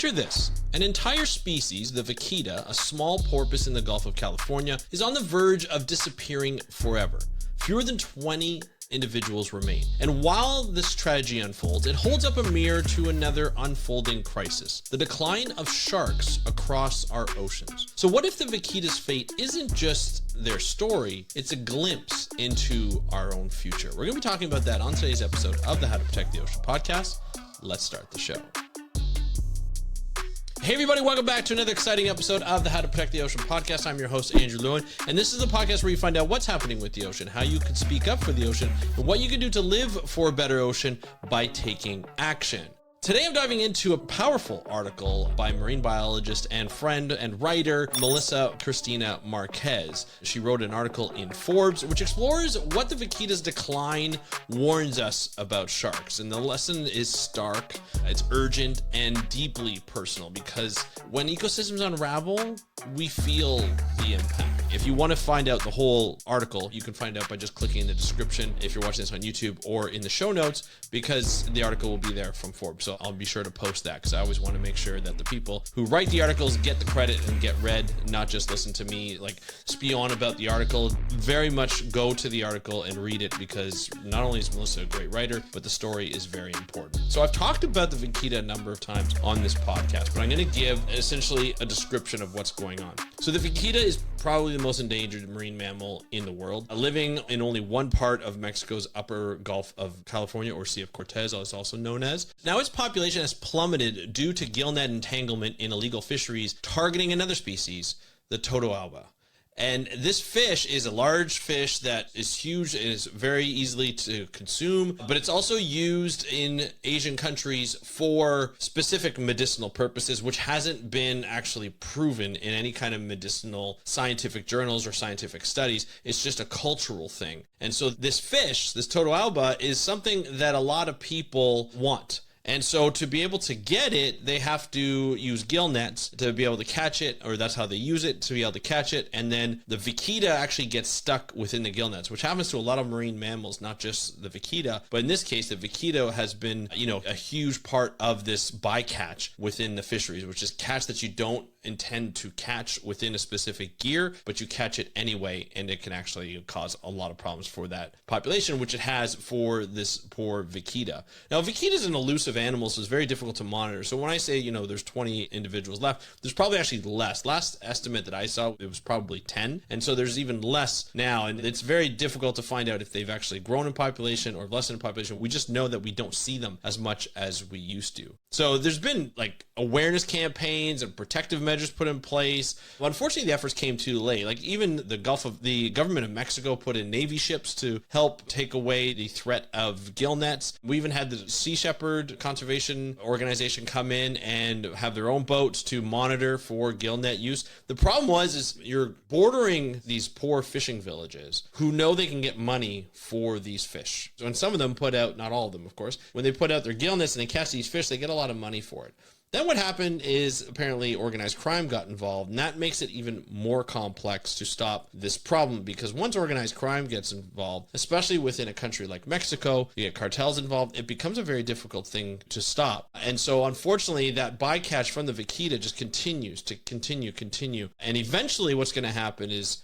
Picture this. An entire species, the Vaquita, a small porpoise in the Gulf of California, is on the verge of disappearing forever. Fewer than 20 individuals remain. And while this tragedy unfolds, it holds up a mirror to another unfolding crisis: the decline of sharks across our oceans. So what if the Vaquita's fate isn't just their story, it's a glimpse into our own future? We're going to be talking about that on today's episode of the How to Protect the Ocean podcast. Let's start the show. Hey everybody, welcome back to another exciting episode of the How to Protect the Ocean podcast. I'm your host, Andrew Lewin, and this is the podcast where you find out what's happening with the ocean, how you can speak up for the ocean, and what you can do to live for a better ocean by taking action. Today I'm diving into a powerful article by marine biologist and friend and writer Melissa Cristina Marquez. She wrote an article in Forbes which explores what the Vaquita's decline warns us about sharks. And the lesson is stark, it's urgent, and deeply personal, because when ecosystems unravel, we feel the impact. If you want to find out the whole article, you can find out by just clicking in the description if you're watching this on YouTube, or in the show notes, because the article will be there from Forbes. So I'll be sure to post that, because I always want to make sure that the people who write the articles get the credit and get read, not just listen to me like spew on about the article. Very much go to the article and read it, because not only is Melissa a great writer, but the story is very important. So I've talked about the Vaquita a number of times on this podcast, but I'm going to give essentially a description of what's going on. So the Vaquita is probably the most endangered marine mammal in the world, living in only one part of Mexico's upper Gulf of California, or Sea of Cortez, as it's also known as. Now its population has plummeted due to gillnet entanglement in illegal fisheries targeting another species, the totoalba. And this fish is a large fish that is huge and is very easily to consume, but it's also used in Asian countries for specific medicinal purposes, which hasn't been actually proven in any kind of medicinal scientific journals or scientific studies. It's just a cultural thing. And so this fish, this totoalba, is something that a lot of people want. And so to be able to get it, they have to use gill nets to be able to catch it, or that's how they use it, to be able to catch it. And then the Vaquita actually gets stuck within the gill nets, which happens to a lot of marine mammals, not just the Vaquita. But in this case, the Vaquita has been, a huge part of this bycatch within the fisheries, which is catch that you don't intend to catch within a specific gear, but you catch it anyway, and it can actually cause a lot of problems for that population, which it has for this poor Vaquita. Now, Vaquita is an elusive animal, so it's very difficult to monitor. So when I say, there's 20 individuals left, there's probably actually less. Last estimate that I saw, it was probably 10. And so there's even less now, and it's very difficult to find out if they've actually grown in population or lessened in population. We just know that we don't see them as much as we used to. So there's been like awareness campaigns and protective measures put in place. Well, unfortunately, the efforts came too late. Like even the government of Mexico put in Navy ships to help take away the threat of gill nets. We even had the Sea Shepherd Conservation Organization come in and have their own boats to monitor for gill net use. The problem is you're bordering these poor fishing villages who know they can get money for these fish. So when some of them put out, not all of them, of course, when they put out their gill nets and they catch these fish, they get a lot of money for it. Then what happened is apparently organized crime got involved, and that makes it even more complex to stop this problem, because once organized crime gets involved, especially within a country like Mexico, you get cartels involved, it becomes a very difficult thing to stop. And so unfortunately, that bycatch from the Vaquita just continues to continue. And eventually what's going to happen is,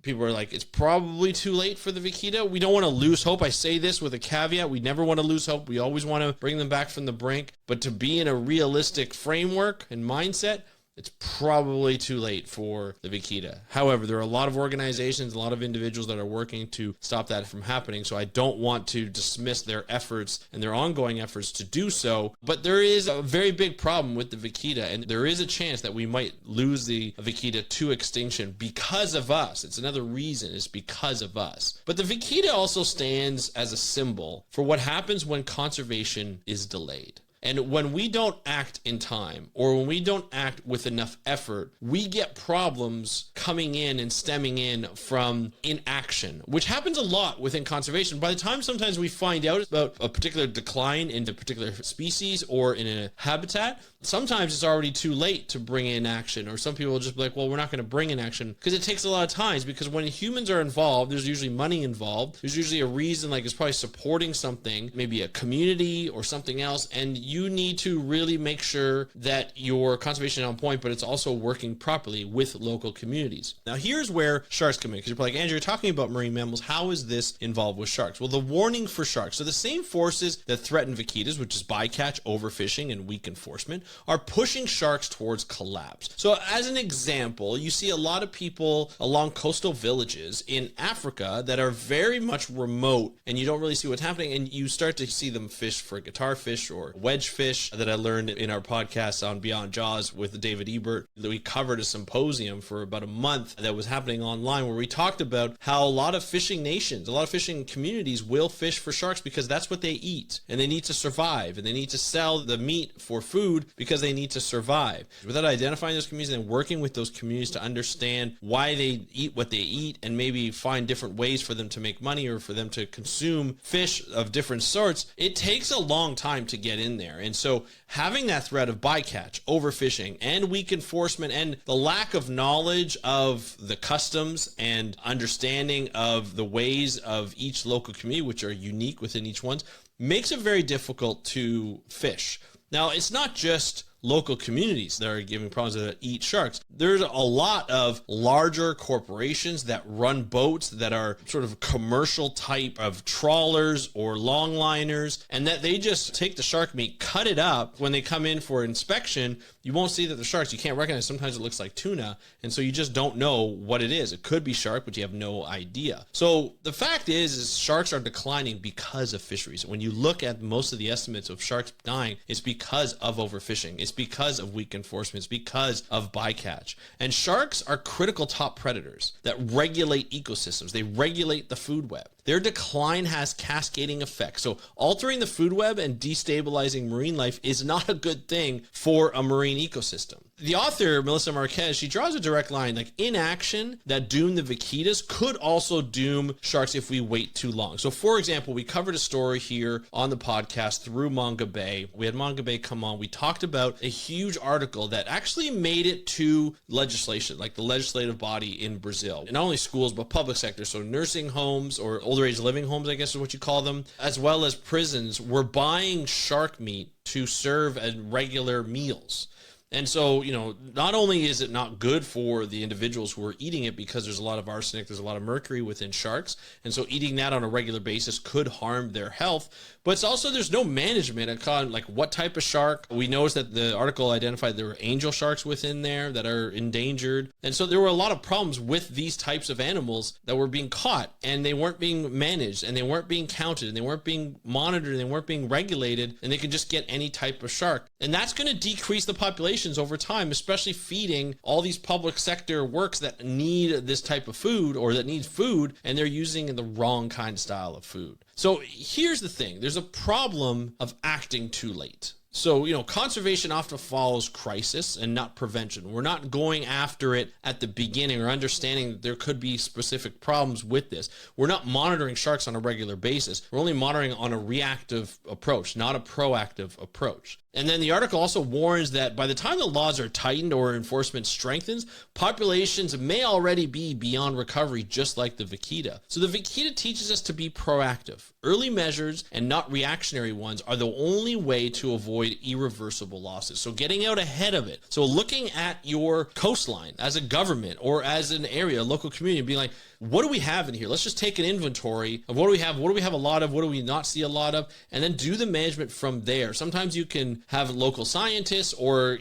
people are like, it's probably too late for the Vaquita. We don't want to lose hope. I say this with a caveat. We never want to lose hope. We always want to bring them back from the brink. But to be in a realistic framework and mindset, it's probably too late for the Vaquita. However, there are a lot of organizations, a lot of individuals that are working to stop that from happening. So I don't want to dismiss their efforts and their ongoing efforts to do so. But there is a very big problem with the Vaquita, and there is a chance that we might lose the Vaquita to extinction because of us. It's another reason, it's because of us. But the Vaquita also stands as a symbol for what happens when conservation is delayed. And when we don't act in time, or when we don't act with enough effort, we get problems coming in and stemming in from inaction, which happens a lot within conservation. By the time sometimes we find out about a particular decline in a particular species or in a habitat, sometimes it's already too late to bring in action. Or some people will just be like, well, we're not going to bring in action, because it takes a lot of times. Because when humans are involved, there's usually money involved. There's usually a reason, like it's probably supporting something, maybe a community or something else. And you need to really make sure that your conservation is on point, but it's also working properly with local communities. Now, here's where sharks come in, because you're probably like, Andrew, you're talking about marine mammals. How is this involved with sharks? Well, the warning for sharks. So the same forces that threaten vaquitas, which is bycatch, overfishing, and weak enforcement, are pushing sharks towards collapse. So as an example, you see a lot of people along coastal villages in Africa that are very much remote, and you don't really see what's happening, and you start to see them fish for guitar fish or wedge fish that I learned in our podcast on Beyond Jaws with David Ebert. We covered a symposium for about a month that was happening online where we talked about how a lot of fishing nations, a lot of fishing communities will fish for sharks because that's what they eat, and they need to survive, and they need to sell the meat for food because they need to survive. Without identifying those communities and working with those communities to understand why they eat what they eat and maybe find different ways for them to make money or for them to consume fish of different sorts, it takes a long time to get in there. And so having that threat of bycatch, overfishing, and weak enforcement, and the lack of knowledge of the customs and understanding of the ways of each local community, which are unique within each one, makes it very difficult to fish. Now, it's not just local communities that are giving problems that eat sharks. There's a lot of larger corporations that run boats that are sort of commercial type of trawlers or longliners, and that they just take the shark meat, cut it up. When they come in for inspection, you won't see that the sharks, you can't recognize. Sometimes it looks like tuna, and so you just don't know what it is. It could be shark, but you have no idea. So the fact is sharks are declining because of fisheries. When you look at most of the estimates of sharks dying, it's because of overfishing. It's because of weak enforcement. It's because of bycatch. And sharks are critical top predators that regulate ecosystems. They regulate the food web. Their decline has cascading effects. So altering the food web and destabilizing marine life is not a good thing for a marine ecosystem. The author, Melissa Marquez, she draws a direct line, like inaction that doomed the vaquitas could also doom sharks if we wait too long. So for example, we covered a story here on the podcast through Manga Bay. We had Manga Bay come on. We talked about a huge article that actually made it to legislation, like the legislative body in Brazil. And not only schools, but public sector. So nursing homes or older age living homes, I guess is what you call them, as well as prisons, were buying shark meat to serve as regular meals. And so, not only is it not good for the individuals who are eating it because there's a lot of arsenic, there's a lot of mercury within sharks, and so eating that on a regular basis could harm their health, but it's also, there's no management on like what type of shark. We noticed that the article identified there were angel sharks within there that are endangered. And so there were a lot of problems with these types of animals that were being caught, and they weren't being managed, and they weren't being counted, and they weren't being monitored, and they weren't being regulated, and they could just get any type of shark. And that's going to decrease the population over time, especially feeding all these public sector works that need this type of food or that need food, and they're using the wrong kind of style of food. So here's the thing. There's a problem of acting too late. So, conservation often follows crisis and not prevention. We're not going after it at the beginning or understanding that there could be specific problems with this. We're not monitoring sharks on a regular basis. We're only monitoring on a reactive approach, not a proactive approach. And then the article also warns that by the time the laws are tightened or enforcement strengthens, populations may already be beyond recovery, just like the vaquita. So the vaquita teaches us to be proactive. Early measures and not reactionary ones are the only way to avoid irreversible losses. So getting out ahead of it. So looking at your coastline as a government or as an area, a local community, being like, what do we have in here? Let's just take an inventory of what do we have a lot of, what do we not see a lot of, and then do the management from there. Sometimes you can have local scientists or,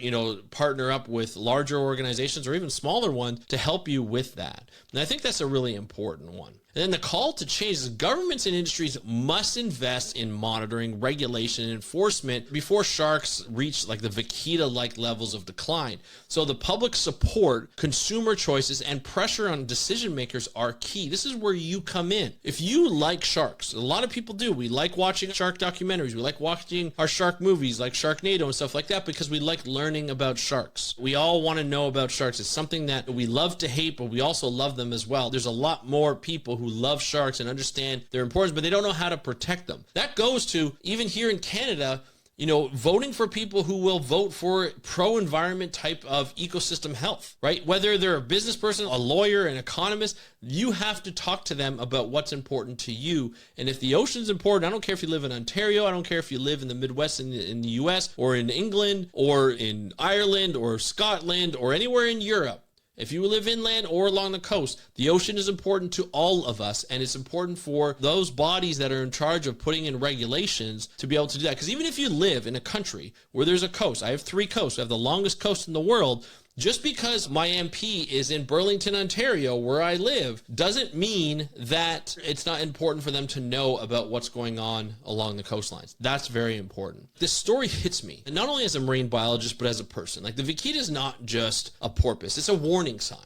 partner up with larger organizations or even smaller ones to help you with that. And I think that's a really important one. And then the call to change is governments and industries must invest in monitoring, regulation, and enforcement before sharks reach like the vaquita-like levels of decline. So the public support, consumer choices, and pressure on decision makers are key. This is where you come in. If you like sharks, a lot of people do. We like watching shark documentaries. We like watching our shark movies like Sharknado and stuff like that because we like learning about sharks. We all want to know about sharks. It's something that we love to hate, but we also love them as well. There's a lot more people who love sharks and understand their importance, but they don't know how to protect them. That goes to, even here in Canada, voting for people who will vote for pro-environment type of ecosystem health, right? Whether they're a business person, a lawyer, an economist, you have to talk to them about what's important to you. And if the ocean's important, I don't care if you live in Ontario, I don't care if you live in the Midwest in the US or in England or in Ireland or Scotland or anywhere in Europe. If you live inland or along the coast, the ocean is important to all of us, and it's important for those bodies that are in charge of putting in regulations to be able to do that. Because even if you live in a country where there's a coast, I have 3 coasts, I have the longest coast in the world, just because my MP is in Burlington, Ontario, where I live, doesn't mean that it's not important for them to know about what's going on along the coastlines. That's very important. This story hits me, and not only as a marine biologist, but as a person. Like, the Vaquita is not just a porpoise. It's a warning sign.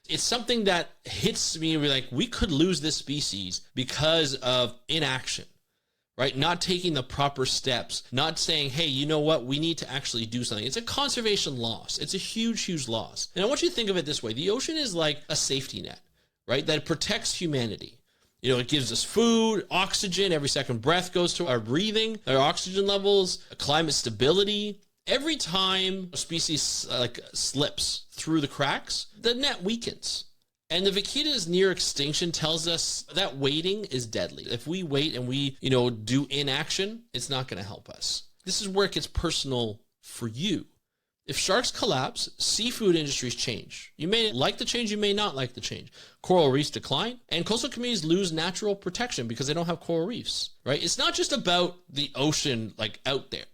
It's something that hits me, we could lose this species because of inaction. Right? Not taking the proper steps, not saying, hey, you know what? We need to actually do something. It's a conservation loss. It's a huge, huge loss. And I want you to think of it this way. The ocean is like a safety net, right? That protects humanity. It gives us food, oxygen. Every second breath goes to our breathing, our oxygen levels, climate stability. Every time a species slips through the cracks, the net weakens. And the Vaquita's near extinction tells us that waiting is deadly. If we wait and we, do inaction, it's not going to help us. This is where it gets personal for you. If sharks collapse, seafood industries change. You may like the change, you may not like the change. Coral reefs decline, and coastal communities lose natural protection because they don't have coral reefs, right? It's not just about the ocean, out there.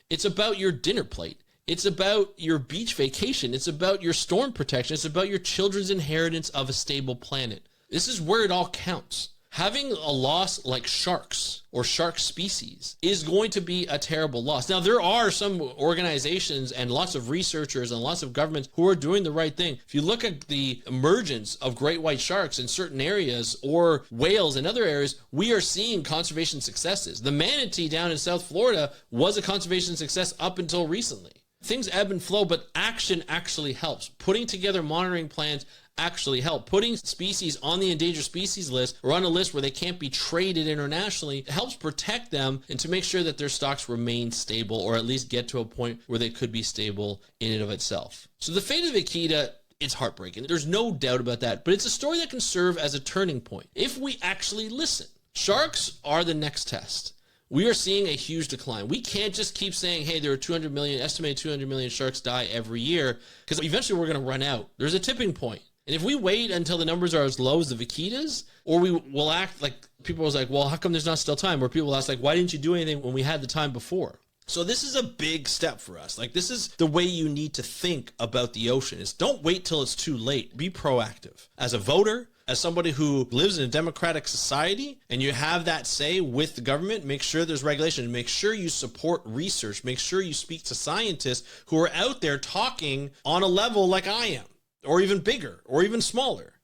It's about your dinner plate. It's about your beach vacation. It's about your storm protection. It's about your children's inheritance of a stable planet. This is where it all counts. Having a loss like sharks or shark species is going to be a terrible loss. Now, there are some organizations and lots of researchers and lots of governments who are doing the right thing. If you look at the emergence of great white sharks in certain areas or whales in other areas, we are seeing conservation successes. The manatee down in South Florida was a conservation success up until recently. Things ebb and flow, but action actually helps. Putting together monitoring plans actually help. Putting species on the endangered species list or on a list where they can't be traded internationally helps protect them and to make sure that their stocks remain stable or at least get to a point where they could be stable in and of itself. So the fate of the Vaquita, it's heartbreaking. There's no doubt about that, but it's a story that can serve as a turning point if we actually listen. Sharks are the next test. We are seeing a huge decline. We can't just keep saying, hey, there are estimated 200 million sharks die every year, because eventually we're going to run out. There's a tipping point. And if we wait until the numbers are as low as the Vaquitas, or we will act like people was like, well, how come there's not still time? Or people ask, why didn't you do anything when we had the time before? So this is a big step for us. This is the way you need to think about the ocean is don't wait till it's too late. Be proactive. As a voter, as somebody who lives in a democratic society and you have that say with the government, make sure there's regulation. Make sure you support research. Make sure you speak to scientists who are out there talking on a level like I am, or even bigger, or even smaller.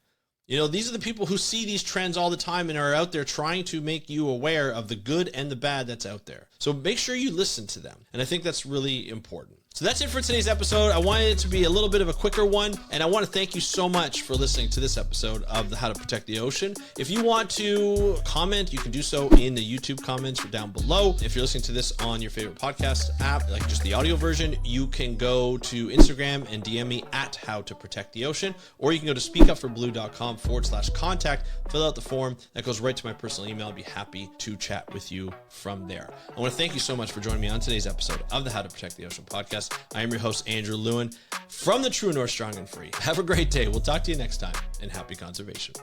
These are the people who see these trends all the time and are out there trying to make you aware of the good and the bad that's out there. So make sure you listen to them. And I think that's really important. So that's it for today's episode. I wanted it to be a little bit of a quicker one, and I want to thank you so much for listening to this episode of the How to Protect the Ocean. If you want to comment, you can do so in the YouTube comments or down below. If you're listening to this on your favorite podcast app, like just the audio version, you can go to Instagram and DM me at How to Protect the Ocean, or you can go to speakupforblue.com/contact, fill out the form that goes right to my personal email. I'd be happy to chat with you from there. I want to thank you so much for joining me on today's episode of the How to Protect the Ocean podcast. I am your host, Andrew Lewin, from the True North Strong and Free. Have a great day. We'll talk to you next time, and happy conservation.